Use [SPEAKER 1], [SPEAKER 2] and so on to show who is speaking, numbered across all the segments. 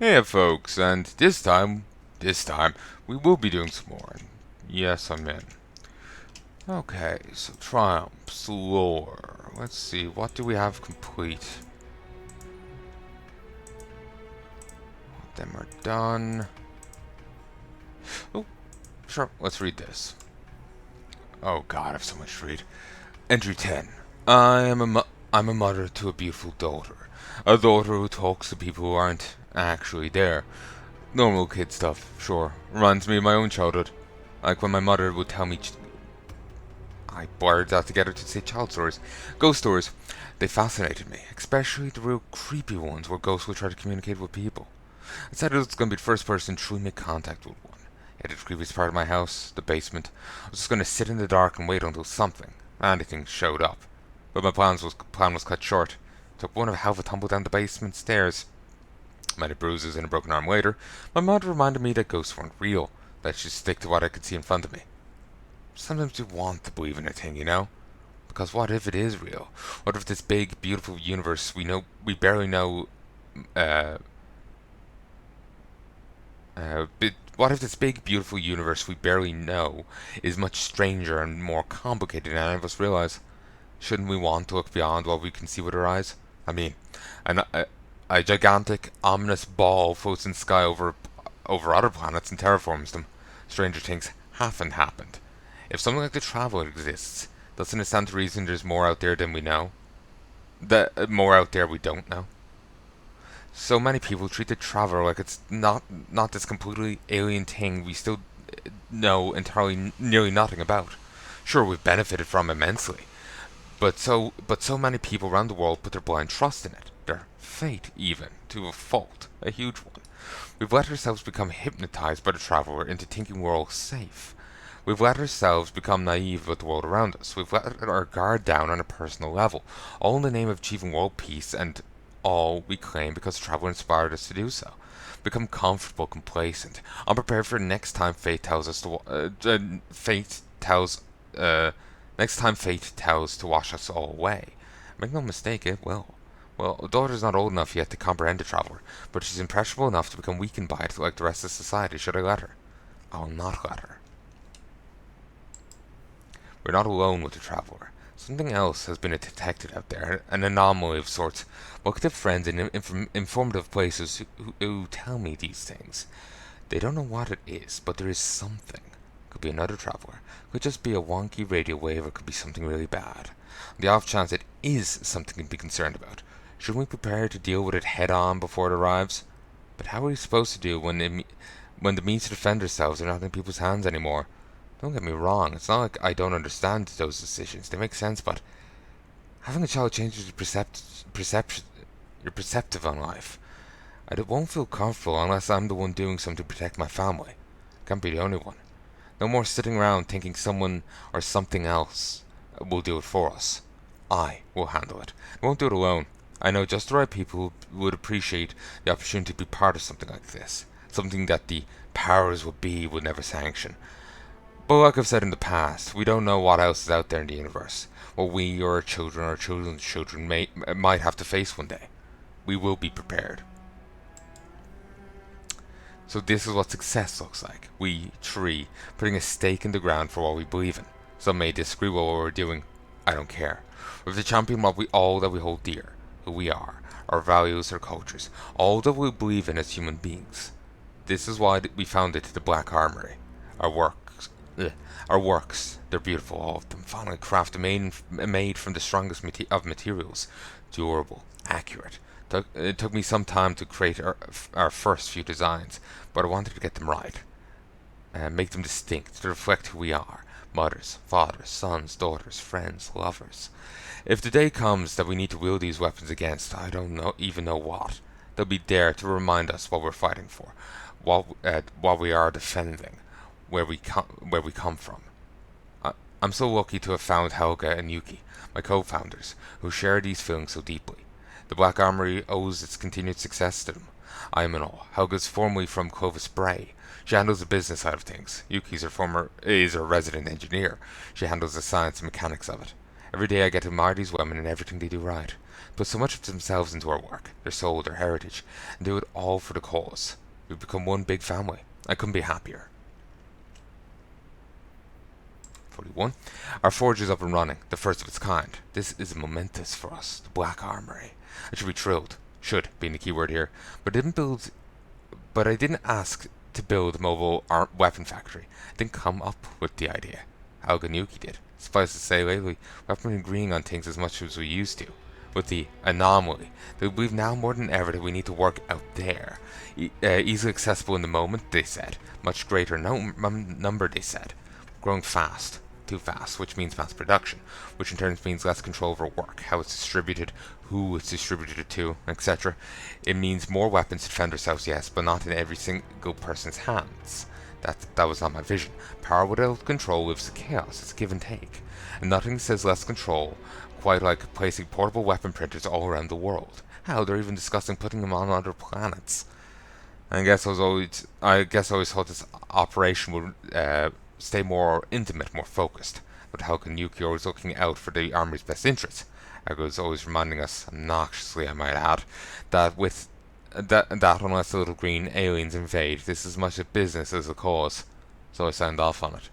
[SPEAKER 1] Hey folks, and this time, we will be doing some more. Yes, I'm in. Okay, so triumphs, lore. Let's see, what do we have complete? Them are done. Oh, sure, let's read this. Oh god, I have so much to read. Entry 10. I'm a mother to a beautiful daughter. A daughter who talks to people who aren't actually there. Normal kid stuff, sure. Reminds me of my own childhood. Like when my mother would tell me I blurred that together to say child stories. Ghost stories. They fascinated me, especially the real creepy ones where ghosts would try to communicate with people. I decided it was going to be the first person to truly make contact with one. At the creepiest part of my house, the basement. I was just going to sit in the dark and wait until anything, showed up. But my plan was cut short. Took one of a hell of a tumble down the basement stairs. Many bruises and a broken arm later, my mother reminded me that ghosts weren't real, that I should stick to what I could see in front of me. Sometimes you want to believe in a thing, you know? Because what if it is real? What if this big, beautiful universe we barely know, uh, what if this big, beautiful universe we barely know is much stranger and more complicated than any of us realize? Shouldn't we want to look beyond what we can see with our eyes? I mean, a gigantic, ominous ball floats in the sky over other planets and terraforms them. Stranger things haven't happened. If something like the Traveler exists, doesn't it stand to reason there's more out there than we know? More out there we don't know? So many people treat the Traveler like it's not this completely alien thing we still know entirely nearly nothing about. Sure, we've benefited from immensely, but so many people around the world put their blind trust in it, their faith even, to a fault, a huge one. We've let ourselves become hypnotized by the Traveler into thinking we're all safe. We've let ourselves become naive about the world around us. We've let our guard down on a personal level, all in the name of achieving world peace and all we claim because Traveler inspired us to do so. Become comfortable, complacent, unprepared for next time fate tells us to. Fate tells. Next time fate tells to wash us all away. Make no mistake, it will. Well, daughter's not old enough yet to comprehend the Traveler, but she's impressionable enough to become weakened by it like the rest of society should I let her. I will not let her. We're not alone with the Traveler. Something else has been detected out there, an anomaly of sorts. Look at the friends in informative places who tell me these things. They don't know what it is, but there is something. Could be another Traveler. Could just be a wonky radio wave, or could be something really bad. On the off chance it is something to be concerned about, shouldn't we prepare to deal with it head on before it arrives? But how are we supposed to do when the means to defend ourselves are not in people's hands anymore? Don't get me wrong, it's not like I don't understand those decisions. They make sense, but having a child changes your perceptive on life. I won't feel comfortable unless I'm the one doing something to protect my family. Can't be the only one. No more sitting around thinking someone or something else will do it for us. I will handle it. I won't do it alone. I know just the right people who would appreciate the opportunity to be part of something like this. Something that the powers would be would never sanction. But like I've said in the past, we don't know what else is out there in the universe. What we or our children's children might have to face one day. We will be prepared. So this is what success looks like. We, tree, putting a stake in the ground for what we believe in. Some may disagree with what we're doing. I don't care. We have to champion all that we hold dear, who we are, our values, our cultures, all that we believe in as human beings. This is why we founded the Black Armory. Our works, our works, they're beautiful, all of them, finely crafted, made from the strongest of materials, durable, accurate. It took me some time to create our first few designs, but I wanted to get them right and make them distinct to reflect who we are: mothers, fathers, sons, daughters, friends, lovers. If the day comes that we need to wield these weapons against, I don't even know what, they'll be there to remind us what we're fighting for, what we are defending, where we come from. I'm so lucky to have found Helga and Yuki, my co-founders, who share these feelings so deeply. The Black Armory owes its continued success to them. I am in awe. Helga's formerly from Clovis Bray. She handles the business side of things. Is a resident engineer. She handles the science and mechanics of it. Every day I get to admire these women and everything they do right. put so much of themselves into our work, their soul, their heritage, and do it all for the cause. We've become one big family. I couldn't be happier. 41. Our forge is up and running, the first of its kind. This is momentous for us, the Black Armory. I should be thrilled. Should being the key word here. But I didn't ask to build a mobile weapon factory. I didn't come up with the idea. Helga Nuki did. Suffice to say, lately, we haven't been agreeing on things as much as we used to. With the anomaly, that we've now more than ever that we need to work out there. Easily accessible in the moment, they said. Much greater number, they said. Growing fast. Too fast, which means mass production, which in turn means less control over work, how it's distributed, who it's distributed to, etc. It means more weapons to defend ourselves, yes, but not in every single person's hands. That was not my vision. Power without control lives in chaos. It's give and take. And nothing says less control, quite like placing portable weapon printers all around the world. Hell, they're even discussing putting them on other planets. I guess I always thought this operation would stay more intimate, more focused. But how can Yuki always looking out for the Armory's best interests? Ergo is always reminding us, obnoxiously I might add, that unless the little green aliens invade, this is as much a business as a cause. So I signed off on it.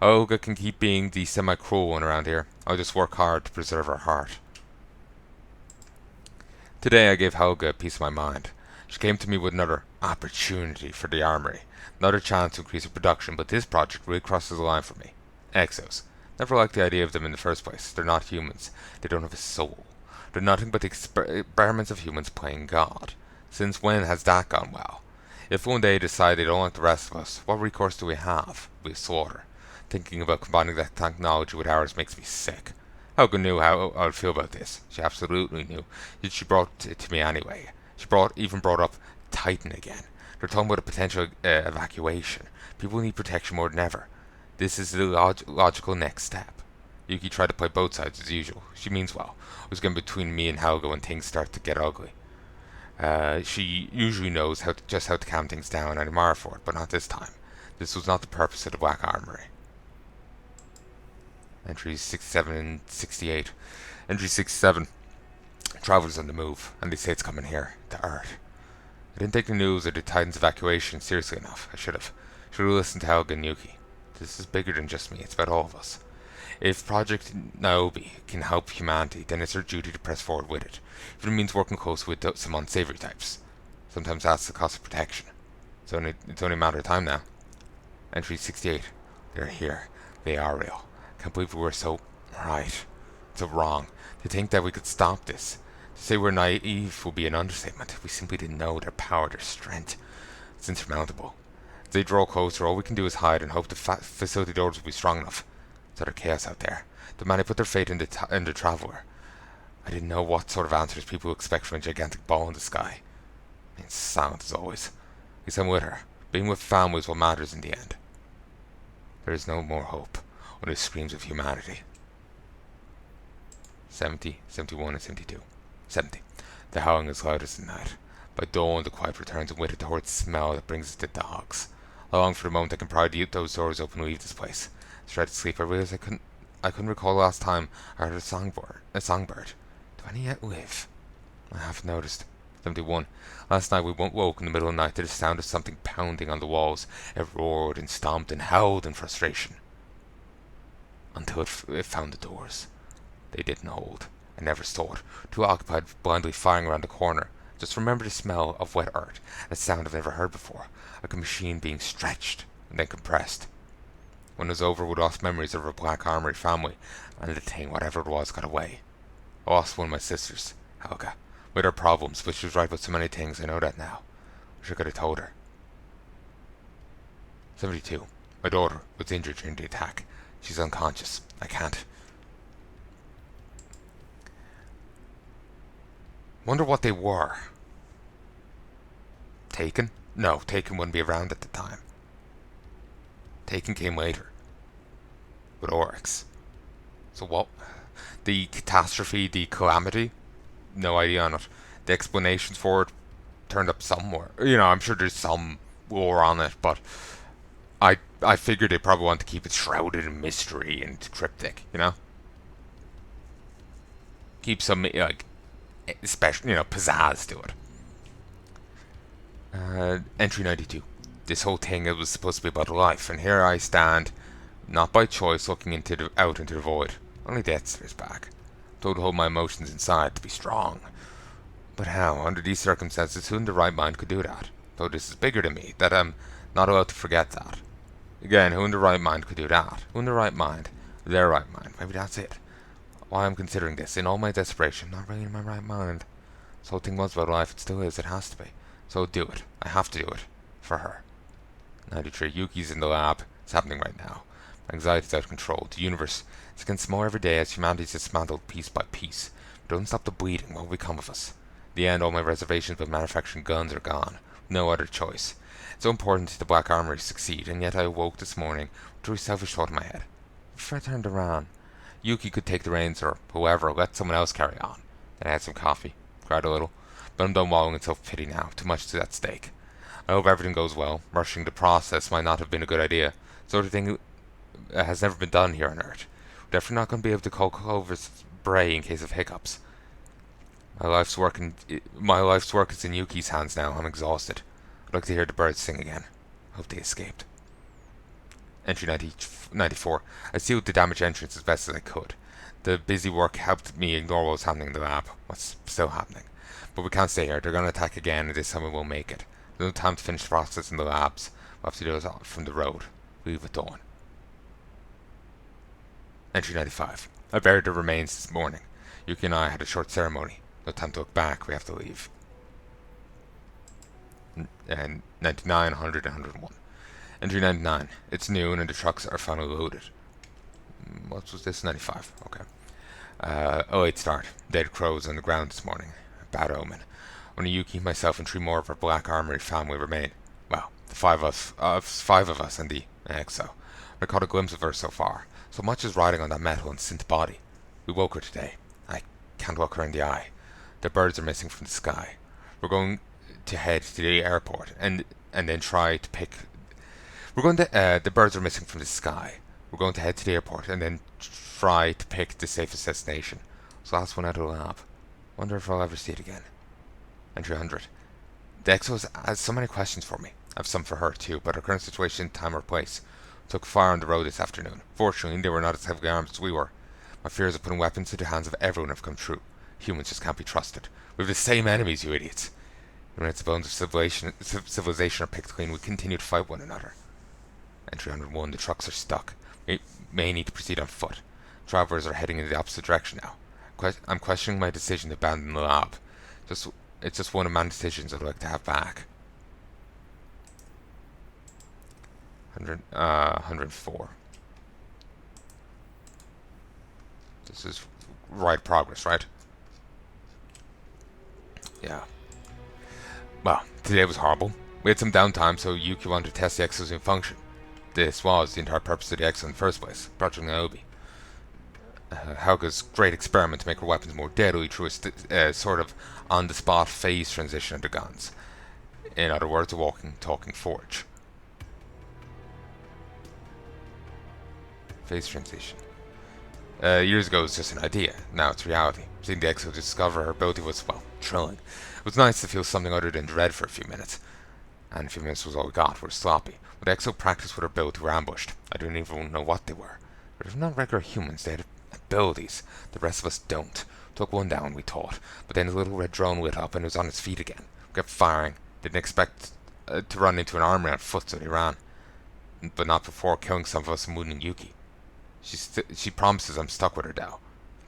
[SPEAKER 1] Olga can keep being the semi-cruel one around here. I'll just work hard to preserve her heart. Today I gave Helga a piece of my mind. She came to me with another opportunity for the Armory. Another chance to increase her production, but this project really crosses the line for me. Exos. Never liked the idea of them in the first place. They're not humans. They don't have a soul. They're nothing but the experiments of humans playing God. Since when has that gone well? If one day decide they don't like the rest of us, what recourse do we have? We slaughter. Thinking about combining that technology with ours makes me sick. Helga knew how I would feel about this. She absolutely knew. Yet she brought it to me anyway. She even brought up Titan again. They're talking about a potential evacuation. People need protection more than ever. This is the logical next step. Yuki tried to play both sides as usual. She means well. It was getting between me and Helga when things start to get ugly. She usually knows just how to calm things down, and I admire for it, but not this time. This was not the purpose of the Black Armory. Entries 67 and 68. Entry 67. Travelers on the move, and they say it's coming here, to Earth. I didn't take the news of the Titan's evacuation seriously enough. I should have listened to Helga and Yuki. This is bigger than just me, it's about all of us. If Project Niobe can help humanity, then it's our duty to press forward with it. If it means working close with some unsavory types. Sometimes that's the cost of protection. It's only a matter of time now. Entry 68. They're here. They are real. Can't believe we were so right. So wrong. To think that we could stop this. To say we're naive would be an understatement. We simply didn't know their power, their strength. It's insurmountable. As they draw closer, all we can do is hide and hope the facility doors will be strong enough. It's utter chaos out there. The man who put their faith in the Traveler. I didn't know what sort of answers people expect from a gigantic ball in the sky. It's silent as always. At least I'm with her. Being with family is what matters in the end. There is no more hope. Only screams of humanity. 70, 71, and 72. 70. The howling is loudest at night. By dawn, the quiet returns, and with it the horrid smell that brings us the dogs. I long for the moment I can pry those doors open and leave this place. To try to sleep, I realized I couldn't recall the last time I heard a songbird. Do any yet live? I half noticed. 71. Last night we woke in the middle of the night to the sound of something pounding on the walls. It roared and stomped and howled in frustration. Until it found the doors. They didn't hold. I never saw it. Too occupied blindly firing around the corner. Just remember the smell of wet earth, and a sound I've never heard before, like a machine being stretched and then compressed. When it was over, we lost memories of our Black Armory family, and the thing, whatever it was, got away. I lost one of my sisters, Helga, with her problems, but she was right about so many things. I know that now. Wish I could have told her. 72. My daughter was injured during the attack. She's unconscious. I can't. Wonder what they were. Taken? No, Taken wouldn't be around at the time. Taken came later. With Oryx. So what? The catastrophe, the calamity? No idea on it. The explanations for it turned up somewhere. I'm sure there's some lore on it, but I figured they probably want to keep it shrouded in mystery and cryptic, Keep some, special, pizzazz to it. Entry 92. This whole thing, it was supposed to be about life, and here I stand, not by choice, looking out into the void. Only death stares back. Told to hold my emotions inside, to be strong. But how, under these circumstances, who in the right mind could do that? Though this is bigger than me, that I'm not allowed to forget that. Again, who in the right mind could do that? Who in the right mind? Their right mind. Maybe that's it. Why I'm considering this, in all my desperation, not really in my right mind. This whole thing was about life, it still is, it has to be. So do it. I have to do it. For her. 93. Yuki's in the lab. It's happening right now. My anxiety is out of control. The universe is against more every day as humanity is dismantled piece by piece. But don't stop the bleeding. What will become of us? In the end, all my reservations about manufacturing guns are gone. No other choice. It's so important to the Black Armory to succeed, and yet I awoke this morning with a truly selfish thought in my head. If I turned around, Yuki could take the reins, or whoever, let someone else carry on. Then I had some coffee, cried a little, but I'm done wallowing in self-pity now. Too much is at stake. I hope everything goes well. Rushing the process might not have been a good idea. Sort of thing has never been done here on Earth. We're definitely not going to be able to call Clover's Bray in case of hiccups. My life's work is in Yuki's hands now. I'm exhausted. I'd like to hear the birds sing again. Hope they escaped. Entry 94. I sealed the damaged entrance as best as I could. The busy work helped me ignore what was happening in the lab. What's still happening. But we can't stay here. They're going to attack again, and this time we won't make it. There's no time to finish the process in the labs. We'll have to do it from the road. Leave at dawn. Entry 95. I buried the remains this morning. Yuki and I had a short ceremony. No time to look back. We have to leave. And 99, 100, and 101. Entry 99. It's noon and the trucks are finally loaded. What was this? 95. Okay. 08 start. Dead crows on the ground this morning. Bad omen. Only Yuki, myself, and 3 more of our Black Armory family remain. Well, the 5 of us and the EXO. I caught a glimpse of her so far. So much as riding on that metal and synth body. We woke her today. I can't look her in the eye. The birds are missing from the sky. We're going to head to the airport and then try to pick. The birds are missing from the sky. We're going to head to the airport and then try to pick the safest destination. So last one out of the lab. Wonder if I'll ever see it again. Entry 100. The EXO has so many questions for me. I have some for her too, but her current situation, time or place. Took fire on the road this afternoon. Fortunately, they were not as heavily armed as we were. My fears of putting weapons into the hands of everyone have come true. Humans just can't be trusted. We have the same enemies, you idiots. When its bones of civilization are picked clean, we continue to fight one another. Entry 101. The trucks are stuck. We may need to proceed on foot. Travelers are heading in the opposite direction now. I'm questioning my decision to abandon the lab. It's just one of many decisions I'd like to have back. 104. This is right progress, right? Yeah. Well, today was horrible. We had some downtime, so Yuki wanted to test the EXO's new function. This was the entire purpose of the EXO in the first place, Project Niobe. Helga's great experiment to make her weapons more deadly through a sort of on-the-spot phase transition of the guns. In other words, a walking, talking forge. Phase transition. Years ago it was just an idea, now it's reality. Seeing the EXO discover her ability was, well, thrilling. It was nice to feel something other than dread for a few minutes. And a few minutes was all we got, we were sloppy. When the EXO practiced with her ability, we were ambushed. I didn't even know what they were. But if not regular humans, they had abilities. The rest of us don't. Took one down, we thought. But then the little red drone lit up and it was on its feet again. We kept firing. Didn't expect to run into an armory on foot, so they ran. But not before killing some of us and wounding Yuki. She promises I'm stuck with her now.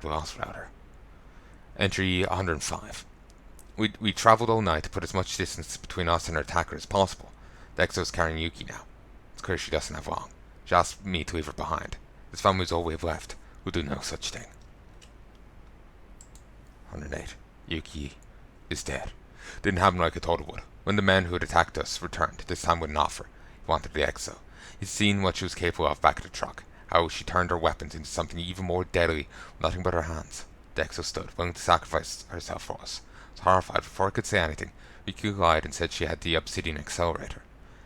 [SPEAKER 1] We lost without her. Entry 105. We travelled all night to put as much distance between us and her attacker as possible. The EXO's carrying Yuki now. It's clear she doesn't have long. She asked me to leave her behind. This family's all we have left. We'll do no such thing. 108. Yuki is dead. Didn't happen like I thought it would. When the men who had attacked us returned, this time with an offer, he wanted the EXO. He'd seen what she was capable of back at the truck. How she turned her weapons into something even more deadly with nothing but her hands. The EXO stood, willing to sacrifice herself for us. I was horrified. Before I could say anything, Yuki lied and said she had the obsidian accelerator,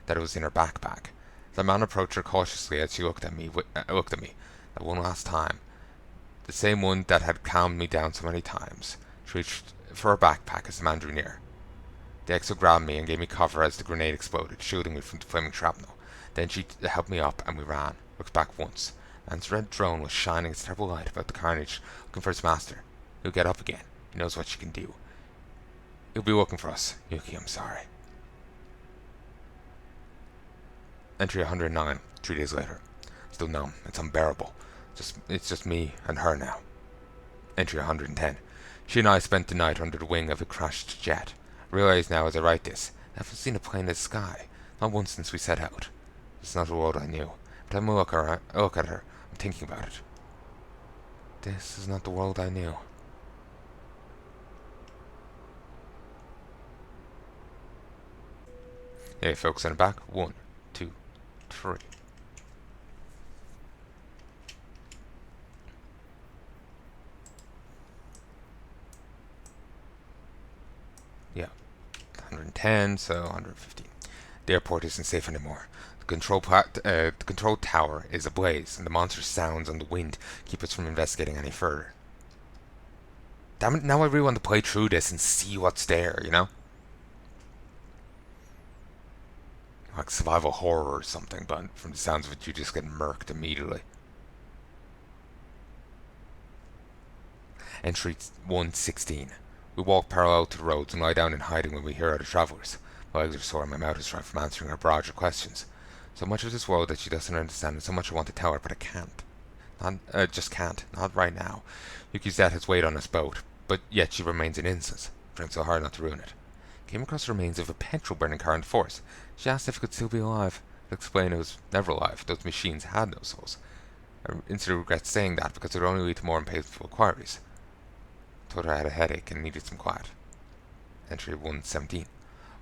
[SPEAKER 1] that it was in her backpack. The man approached her cautiously as she looked at me, that one last time. The same one that had calmed me down so many times. She reached for her backpack as the man drew near. The exo grabbed me and gave me cover as the grenade exploded, shielding me from the flaming shrapnel. Then she helped me up and we ran. Looked back once. Man's red drone was shining its terrible light about the carnage, looking for its master. He'll get up again. He knows what she can do. He'll be looking for us. Yuki, I'm sorry. Entry 109, 3 days later. Still numb. It's unbearable. It's just me and her now. Entry 110. She and I spent the night under the wing of a crashed jet. I realize now as I write this, I haven't seen a plane in the sky. Not once since we set out. It's not the world I knew. But I'm look at her. I'm thinking about it. This is not the world I knew. Hey folks, I'm back. 1, 2, 3. Yeah. 110, so 115. The airport isn't safe anymore. The control tower is ablaze, and the monster's sounds on the wind keep us from investigating any further. Damn it, now I really want to play through this and see what's there, you know? Like survival horror or something, but from the sounds of it, you just get murked immediately. Entry 116. We walk parallel to the roads and lie down in hiding when we hear other travellers. My legs are sore and my mouth is dry from answering her barrage of questions. So much of this world that she doesn't understand and so much I want to tell her, but I can't. Just can't. Not right now. Yuki's death has weighed on us both, but yet she remains an innocence. Trying so hard not to ruin it. Came across the remains of a petrol-burning car in the forest. She asked if it could still be alive. I explained it was never alive. Those machines had no souls. I instantly regret saying that because it would only lead to more unpainful inquiries. I told her I had a headache and needed some quiet. Entry 117.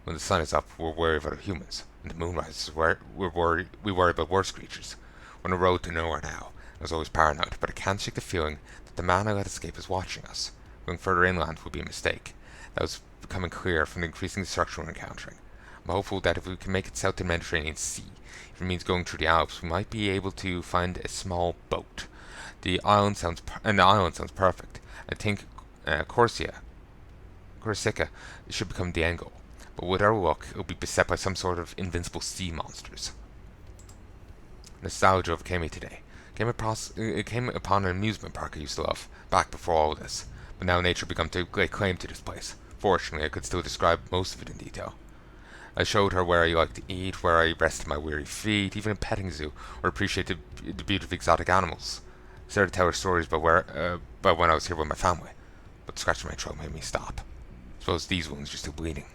[SPEAKER 1] When the sun is up, we're wary of other humans. When the moon rises, we worry about worse creatures. We're on a road to nowhere now. I was always paranoid, but I can't shake the feeling that the man I let escape is watching us. Going further inland would be a mistake. That was becoming clear from the increasing destruction we're encountering. I'm hopeful that if we can make it south to the Mediterranean Sea, if it means going through the Alps, we might be able to find a small boat. The island sounds perfect. I think Corsica should become the end goal. But with our luck, it'll be beset by some sort of invincible sea monsters. Nostalgia overcame me today. It came upon an amusement park I used to love, back before all this. But now nature began to lay claim to this place. Fortunately, I could still describe most of it in detail. I showed her where I liked to eat, where I rested my weary feet, even a petting zoo, or appreciated the beauty of exotic animals. I started to tell her stories about when I was here with my family. But scratching my throat made me stop. I suppose these wounds are still bleeding.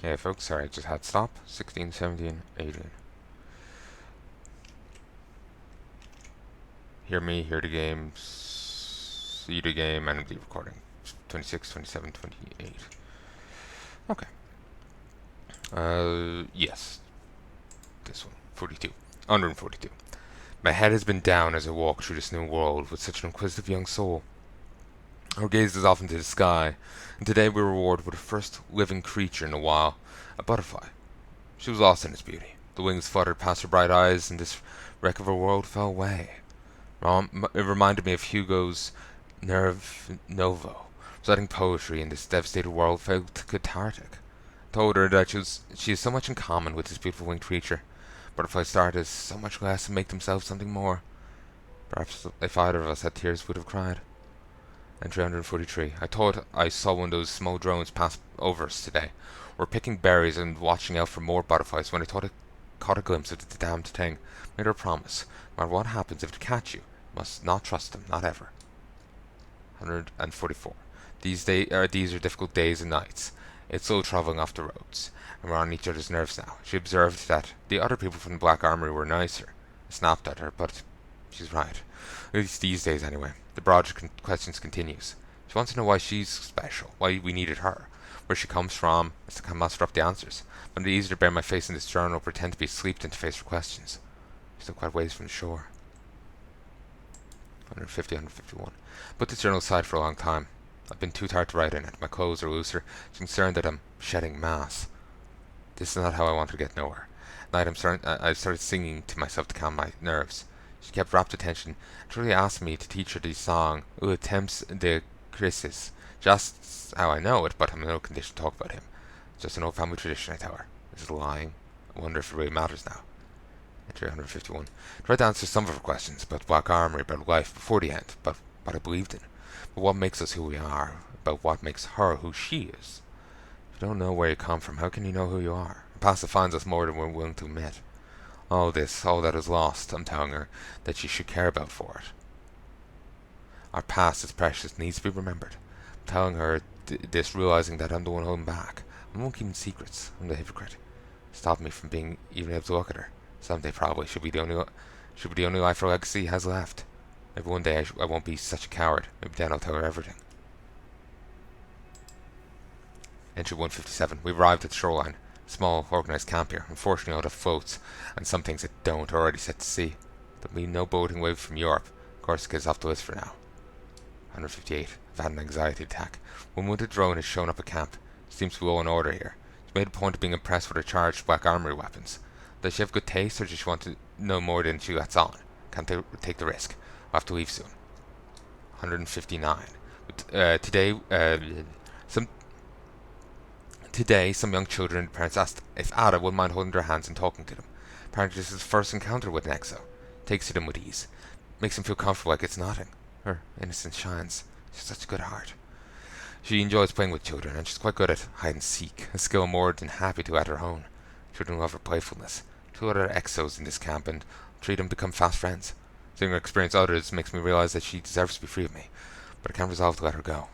[SPEAKER 1] Yeah, folks, sorry, I just had to stop. 16, 17, 18. Hear me, hear the game, see the game, and the recording. 26, 27, 28. Okay. Yes. This one. 42. 142. My head has been down as I walk through this new world with such an inquisitive young soul. Our gaze is off into the sky, and today we were rewarded with the first living creature in a while, a butterfly. She was lost in its beauty. The wings fluttered past her bright eyes, and this wreck of a world fell away. It reminded me of Hugo's Nerve Novo. Reciting poetry in this devastated world felt cathartic. I told her that she has so much in common with this beautiful winged creature. Butterflies start as so much less and make themselves something more. Perhaps if either of us had tears, we would have cried. And 343. I thought I saw one of those small drones pass over us today. We're picking berries and watching out for more butterflies when I thought I caught a glimpse of the damned thing. Made her a promise. No matter what happens, if they catch you, must not trust them, not ever. 144. These are difficult days and nights. It's slow travelling off the roads, and we're on each other's nerves now. She observed that the other people from the Black Armory were nicer. I snapped at her, but she's right. At least these days, anyway. The barrage of questions continues. She wants to know why she's special, why we needed her, where she comes from. I can muster up the answers, but it's easier to bear my face in this journal or pretend to be asleep than to face her questions. She's still quite a ways from the shore. 150, 151. Put this journal aside for a long time. I've been too tired to write in it. My clothes are looser. She's concerned that I'm shedding mass. This is not how I wanted to get nowhere. At night I started singing to myself to calm my nerves. She kept rapt attention and truly asked me to teach her the song "Où temps de Chris is just how I know it, but I'm in no condition to talk about him. It's just an old family tradition, I tell her. This is lying. I wonder if it really matters now. Entry 151. Tried to answer some of her questions about Black Armory, about life before the end, about what I believed in, but what makes us who we are, about what makes her who she is. If you don't know where you come from, how can you know who you are? The past defines us more than we're willing to admit. All this, all that is lost, I'm telling her, that she should care about for it. Our past is precious, needs to be remembered. I'm telling her this, realizing that I'm the one holding back. I won't keep secrets. I'm the hypocrite. Stop me from being even able to look at her. Someday probably should be the only life her legacy has left. Maybe one day I won't be such a coward. Maybe then I'll tell her everything. Entry 157. We arrived at the shoreline. Small, organised camp here. Unfortunately, all that floats, and some things that don't, are already set to sea. There'll be no boating wave from Europe. Corsica is off the list for now. 158. I've had an anxiety attack. One wounded drone has shown up at camp. Seems to be low on order here. She made a point of being impressed with her charged Black Armory weapons. Does she have good taste, or does she want to know more than she lets on? Can't take the risk. I'll have to leave soon. 159. Today, some young children and parents asked if Ada would mind holding their hands and talking to them. Apparently this is his first encounter with an exo. Takes to them with ease. Makes him feel comfortable like it's nothing. Her innocence shines. She's such a good heart. She enjoys playing with children, and she's quite good at hide and seek, a skill more than happy to add her own. Children love her playfulness. Two other exos in this camp, and three of them become fast friends. Seeing her experience others makes me realize that she deserves to be free of me, but I can't resolve to let her go.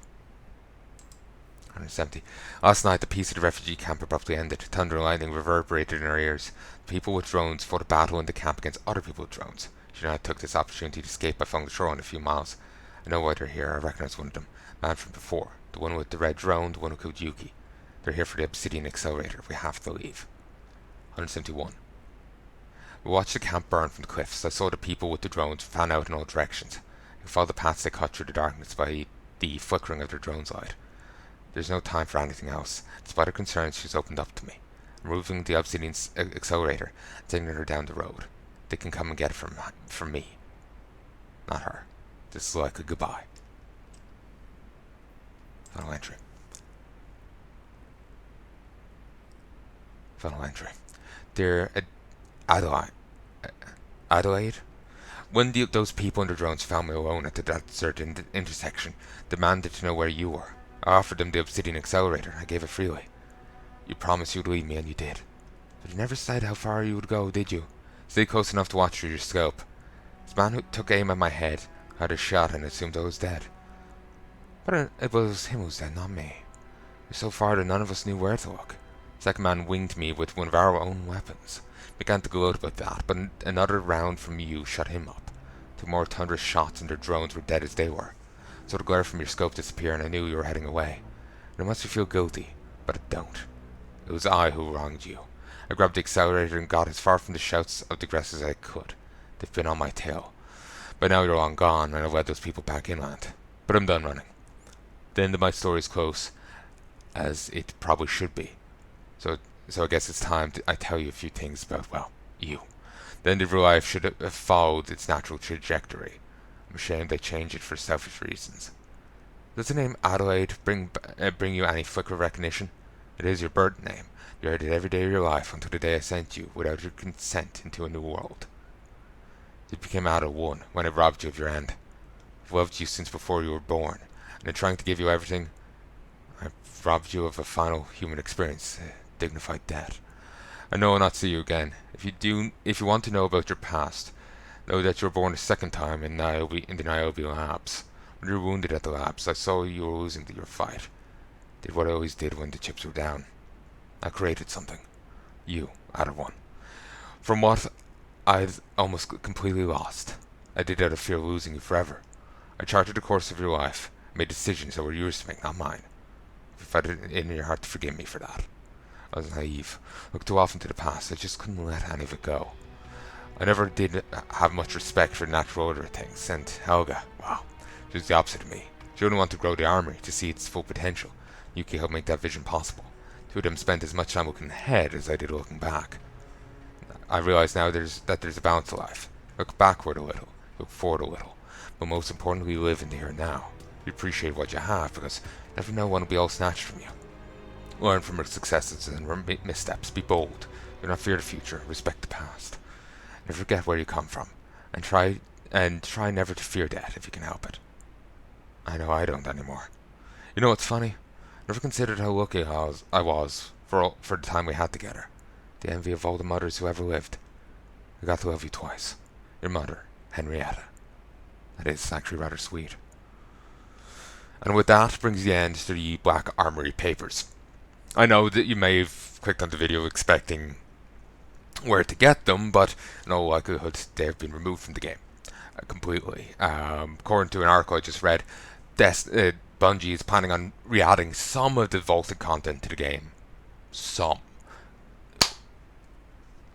[SPEAKER 1] 170. Last night, the peace of the refugee camp abruptly ended. Thunder and lightning reverberated in our ears. The people with drones fought a battle in the camp against other people with drones. She and I took this opportunity to escape by following the shore on a few miles. I know why they're here. I recognize one of them. Man from before. The one with the red drone, the one who killed Yuki. They're here for the obsidian accelerator. We have to leave. 171. We watched the camp burn from the cliffs. I saw the people with the drones fan out in all directions. I could follow the paths they cut through the darkness by the flickering of their drone's light. There's no time for anything else. Despite her concerns, she's opened up to me. Removing the obsidian accelerator and sending her down the road. They can come and get it from me. Not her. This is like a goodbye. Final entry. Final entry. Dear Adelaide? When those people in the drones found me alone at the desert intersection, demanded to know where you were. I offered them the obsidian accelerator. I gave it freely. You promised you'd leave me, and you did. But you never said how far you would go, did you? Stay close enough to watch through your scope. This man who took aim at my head had a shot and assumed I was dead. But it was him who was dead, not me. We're so far that none of us knew where to look. The second man winged me with one of our own weapons. Began to gloat about that, but another round from you shut him up. Two more thunderous shots and their drones were dead as they were. So the glare from your scope disappeared and I knew you were heading away. And it must feel guilty, but it don't. It was I who wronged you. I grabbed the accelerator and got as far from the shouts of distress as I could. They've been on my tail. By now you're long gone, and I've led those people back inland. But I'm done running. The end of my story is close, as it probably should be. So I guess it's time I tell you a few things about, well, you. The end of your life should have followed its natural trajectory. I'm ashamed they changed it for selfish reasons. Does the name Adelaide bring you any flicker of recognition? It is your birth name. You heard it every day of your life until the day I sent you, without your consent, into a new world. It became Ada 1 when I robbed you of your end. I've loved you since before you were born, and in trying to give you everything, I've robbed you of a final human experience, a dignified death. I know I'll not see you again. If you want to know about your past, know that you were born a second time in the Niobe labs. When you were wounded at the labs, I saw you were losing your fight. Did what I always did when the chips were down. I created something. You, Ada 1. From what I'd almost completely lost. I did it out of fear of losing you forever. I charted the course of your life, made decisions that were yours to make, not mine. You find it in your heart to forgive me for that. I was naive, looked too often to the past. I just couldn't let any of it go. I never did have much respect for the natural order of things, and Helga, wow, she was the opposite of me. She only wanted to grow the Armory, to see its full potential. Yuki helped make that vision possible. Two of them spent as much time looking ahead as I did looking back. I realize now that there's a balance to life. Look backward a little, look forward a little, but most importantly live in the here and now. You appreciate what you have, because you never know when it'll be all snatched from you. Learn from your successes and missteps. Be bold. Do not fear the future. Respect the past. Never forget where you come from, and try never to fear death if you can help it. I know I don't anymore. You know what's funny? Never considered how lucky I was for the time we had together. The envy of all the mothers who ever lived. I got to love you twice. Your mother, Henrietta. That is actually rather sweet. And with that brings the end to the Black Armory papers. I know that you may have clicked on the video expecting where to get them, but in all likelihood they have been removed from the game completely. According to an article I just read, Bungie is planning on re-adding some of the vaulted content to the game. Some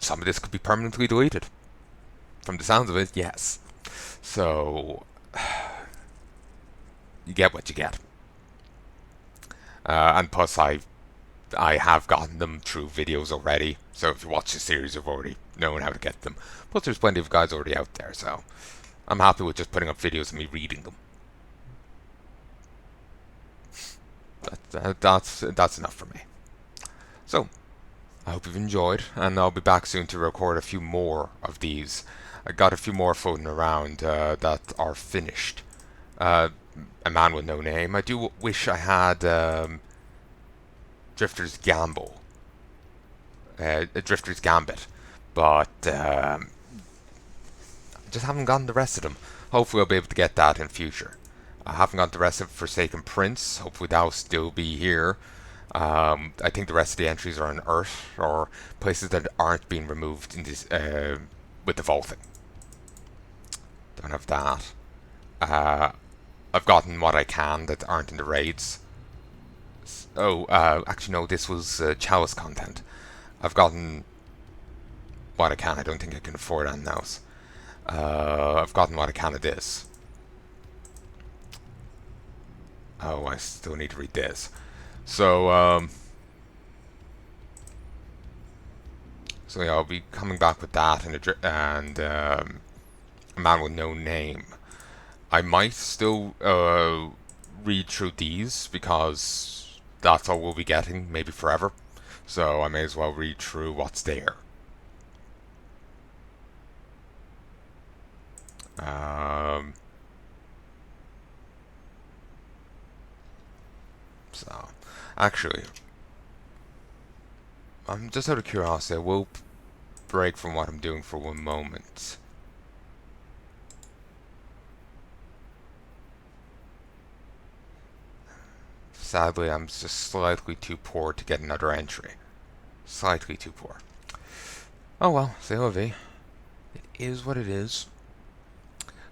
[SPEAKER 1] of this could be permanently deleted. From the sounds of it, yes. So you get what you get. And plus, I have gotten them through videos already. So if you watch the series, you've already known how to get them. Plus, there's plenty of guys already out there. So I'm happy with just putting up videos of me reading them. That's enough for me. So I hope you've enjoyed, and I'll be back soon to record a few more of these. I got a few more floating around that are finished. A Man with No Name. I do wish I had Drifter's Gamble. Drifter's Gambit. But I just haven't gotten the rest of them. Hopefully I'll be able to get that in future. I haven't got the rest of Forsaken Prince. Hopefully that'll still be here. I think the rest of the entries are on Earth, or places that aren't being removed in this with the vaulting. Don't have that. I've gotten what I can that aren't in the raids. Actually no, this was Chalice content. I've gotten what I can. I don't think I can afford anything else. I've gotten what I can of this. Oh, I still need to read this. So yeah, I'll be coming back with that and A Man with No Name. I might still read through these because that's all we'll be getting, maybe forever. So I may as well read through what's there. So, actually, I'm just out of curiosity. I will break from what I'm doing for one moment. Sadly, I'm just slightly too poor to get another entry. Slightly too poor. Oh well, c'est la vie. It is what it is.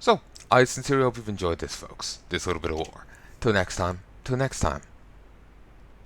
[SPEAKER 1] So, I sincerely hope you've enjoyed this, folks. This little bit of lore. Till next time.